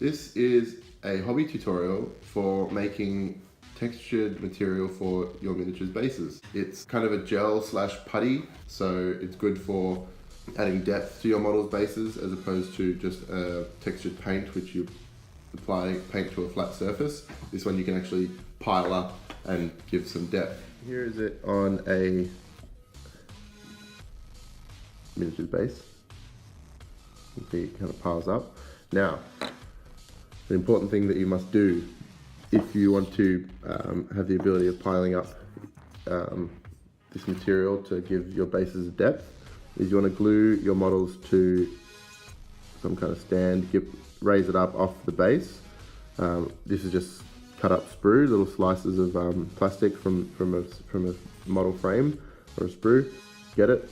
This is a hobby tutorial for making textured material for your miniatures bases. It's kind of a gel slash putty, so it's good for adding depth to your model's bases as opposed to just a textured paint which you apply paint to a flat surface. This one you can actually pile up and give some depth. Here is it on a miniatures base. You can see it kind of piles up. Now, the important thing that you must do if you want to have the ability of piling up this material to give your bases a depth is you want to glue your models to some kind of stand, raise it up off the base. This is just cut up sprue, little slices of plastic from a model frame or a sprue. Get it,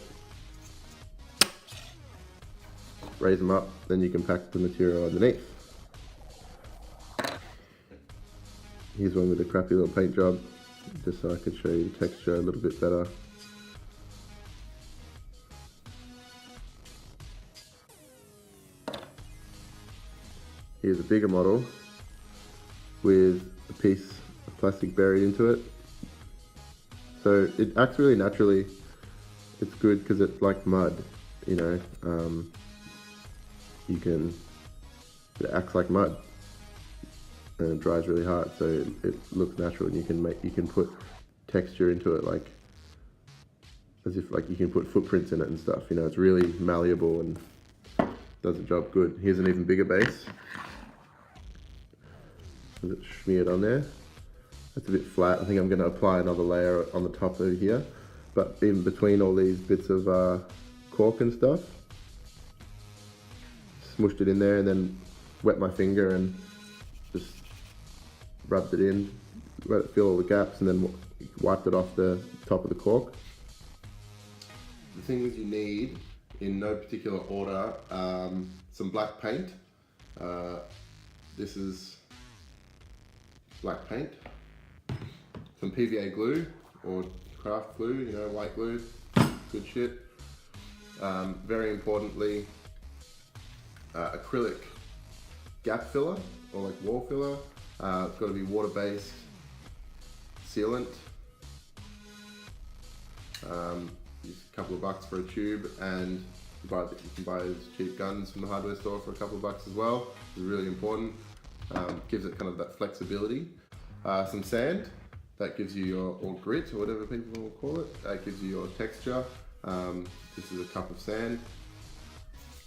raise them up, then you can pack the material underneath. Here's one with a crappy little paint job, just so I could show you the texture a little bit better. Here's a bigger model with a piece of plastic buried into it. So it acts really naturally. It's good because it's like mud, you know. It acts like mud and it dries really hard, so it looks natural, and you can put texture into it, like as if like you can put footprints in it and stuff. You know, it's really malleable and does the job good. Here's an even bigger base. Is it smeared on there? That's a bit flat. I think I'm going to apply another layer on the top over here, but in between all these bits of cork and stuff, smushed it in there and then wet my finger and just rubbed it in, let it fill all the gaps, and then wiped it off the top of the cork. The things you need, in no particular order, some black paint. This is black paint, some PVA glue or craft glue, you know, white glue, good shit. Very importantly, acrylic gap filler or like wall filler. It's got to be water-based sealant. Use a couple of bucks for a tube, and you can buy these cheap guns from the hardware store for a couple of bucks as well. It's really important. Gives it kind of that flexibility. Some sand, that gives you your, or grit, or whatever people will call it. That gives you your texture. This is a cup of sand.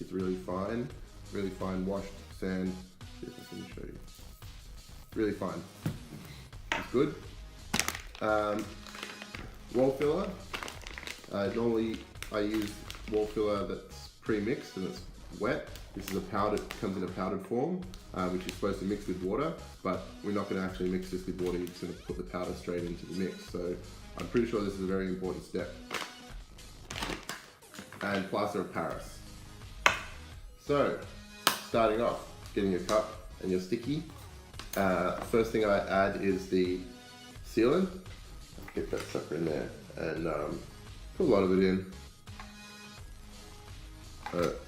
It's really fine washed sand. See if I can show you. Really fine. It's good. Wall filler. Normally I use wall filler that's pre-mixed and it's wet. This is comes in a powdered form, which is supposed to mix with water, but we're not going to actually mix this with water. You're just going to put the powder straight into the mix. So I'm pretty sure this is a very important step. And plaster of Paris. So, starting off, getting your cup and your sticky. First thing I add is the sealant. Get that sucker in there and put a lot of it in.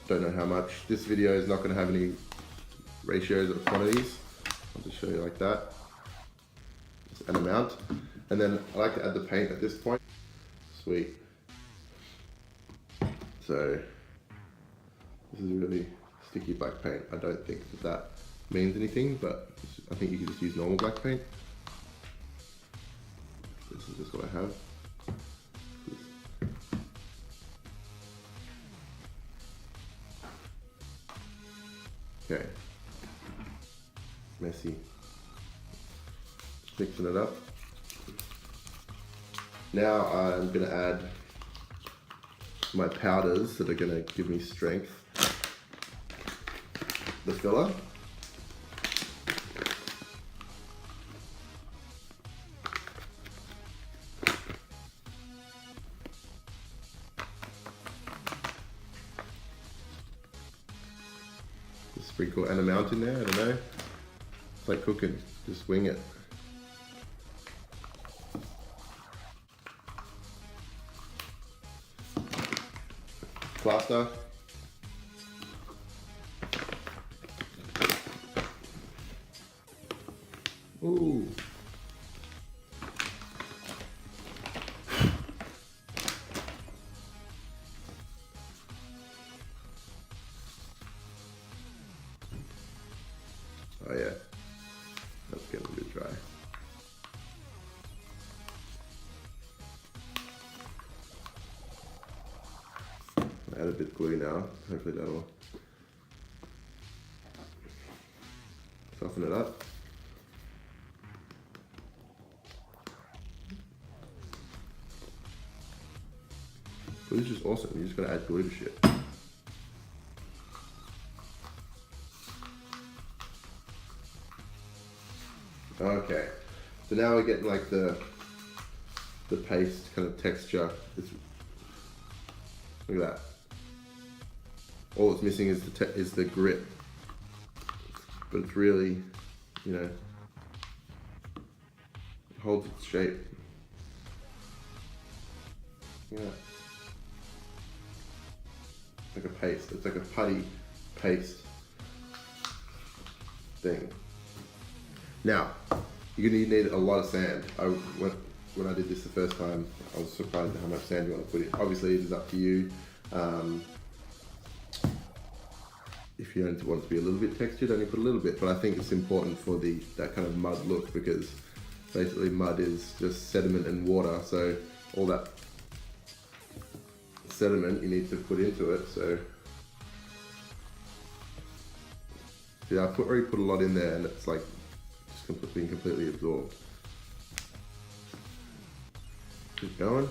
Don't know how much. This video is not going to have any ratios or quantities. I'll just show you like that. Just an amount. And then I like to add the paint at this point. Sweet. So this is really sticky black paint. I don't think that means anything, but I think you can just use normal black paint. This is just what I have. Okay, messy. Mixing it up. Now I'm going to add my powders that are going to give me strength. The filler. Just sprinkle an amount in there, I don't know. It's like cooking, just wing it. Plaster. Ooh. Oh yeah, that's getting a bit dry. Add a bit of glue now. Hopefully that'll soften it up. Glue is just awesome. You just gotta add glue to shit. Okay, so now we're getting like the paste kind of texture. Look at that. All it's missing is the grip, but it's really, you know, it holds its shape. Yeah, it's like a paste. It's like a putty paste thing. Now, you're gonna need a lot of sand. When I did this the first time, I was surprised at how much sand you want to put in. Obviously, it is up to you. If you want it to be a little bit textured, only put a little bit. But I think it's important for that kind of mud look, because basically mud is just sediment and water. So all that sediment you need to put into it. So yeah, I already put a lot in there, and it's like just being completely absorbed. Keep going.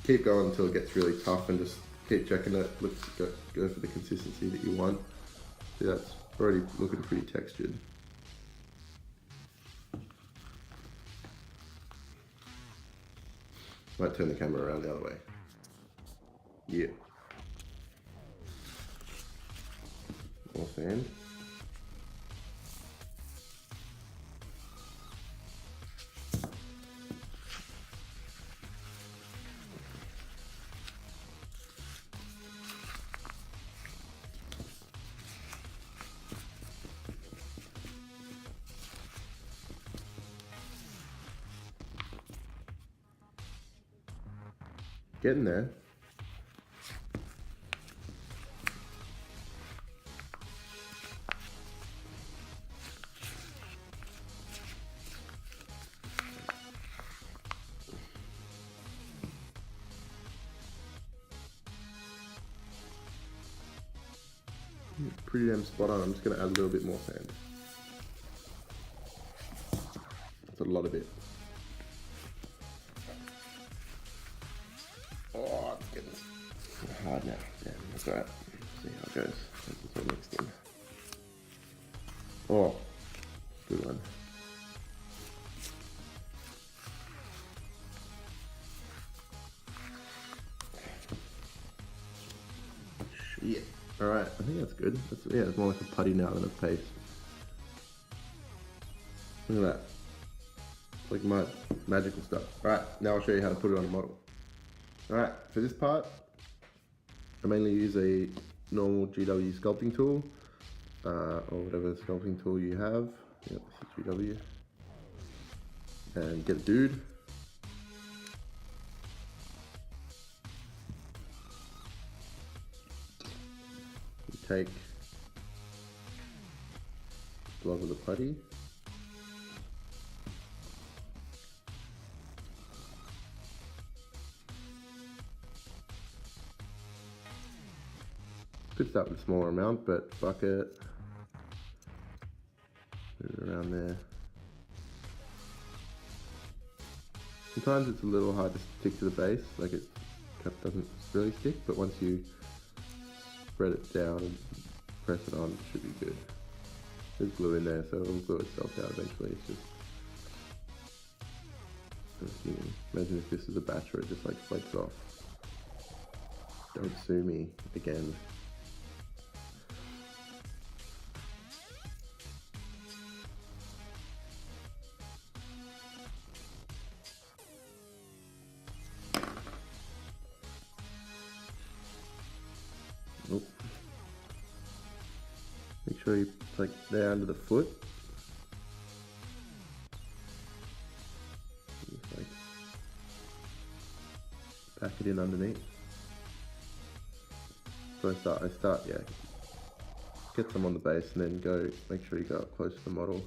Keep going until it gets really tough, and just keep checking it. Go for the consistency that you want. See, that's already looking pretty textured. Might turn the camera around the other way. Yeah. More sand. Getting there. Pretty damn spot on. I'm just going to add a little bit more sand. That's a lot of it. Oh, it's getting hard now. Damn, that's alright. See how it goes. It's all mixed in. Oh, good one. Shit. Alright, I think that's good. Yeah, it's more like a putty now than a paste. Look at that. It's like mud. Magical stuff. Alright, now I'll show you how to put it on a model. Alright, for this part, I mainly use a normal GW sculpting tool, or whatever sculpting tool you have. Yep, this is GW. And get a dude. You take a blob of the putty. Could start with a smaller amount, but bucket, move it around there. Sometimes it's a little hard to stick to the base, like it doesn't really stick, but once you spread it down and press it on, it should be good. There's glue in there, so it'll glue itself out eventually. It's just, imagine if this is a batch where it just like flakes off. Don't sue me again. Nope. Make sure you like there under the foot. pack it in underneath. So I start, yeah, get some on the base and then go, make sure you go up close to the model.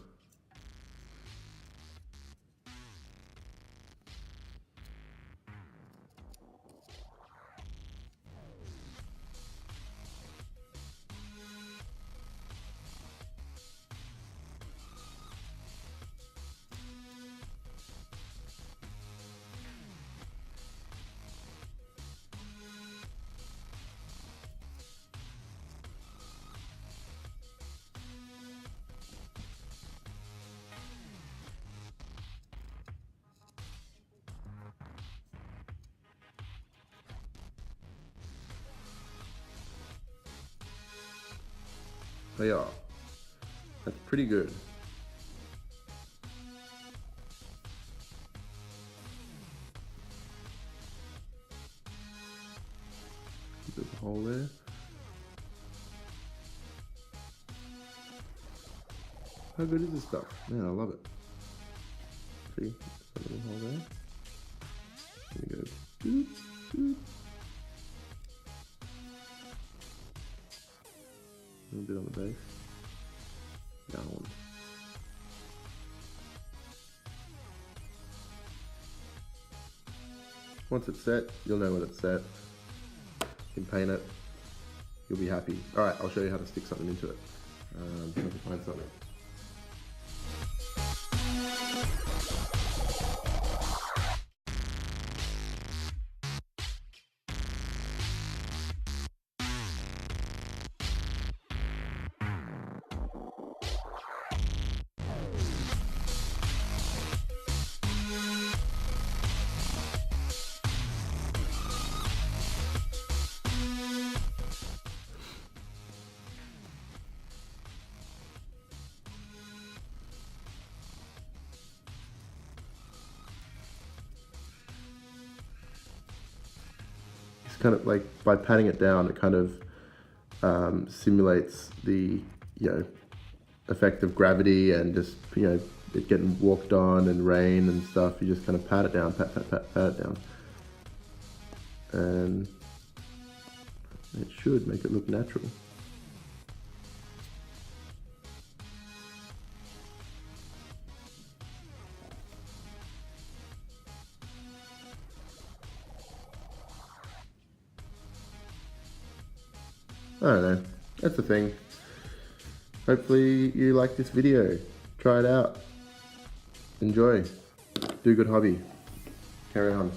Oh yeah, that's pretty good. There's a hole there. How good is this stuff? Man, I love it. See, a little hole there. There we go. Doop, doop. A little bit on the base. Down. Once it's set, you'll know when it's set. You can paint it. You'll be happy. All right, I'll show you how to stick something into it. So I can find something. Kind of like by patting it down, it kind of simulates the effect of gravity and just it getting walked on and rain and stuff. You just kind of pat it down, pat it down, and it should make it look natural. I don't know, that's the thing. Hopefully you like this video. Try it out. Enjoy. Do good hobby. Carry on.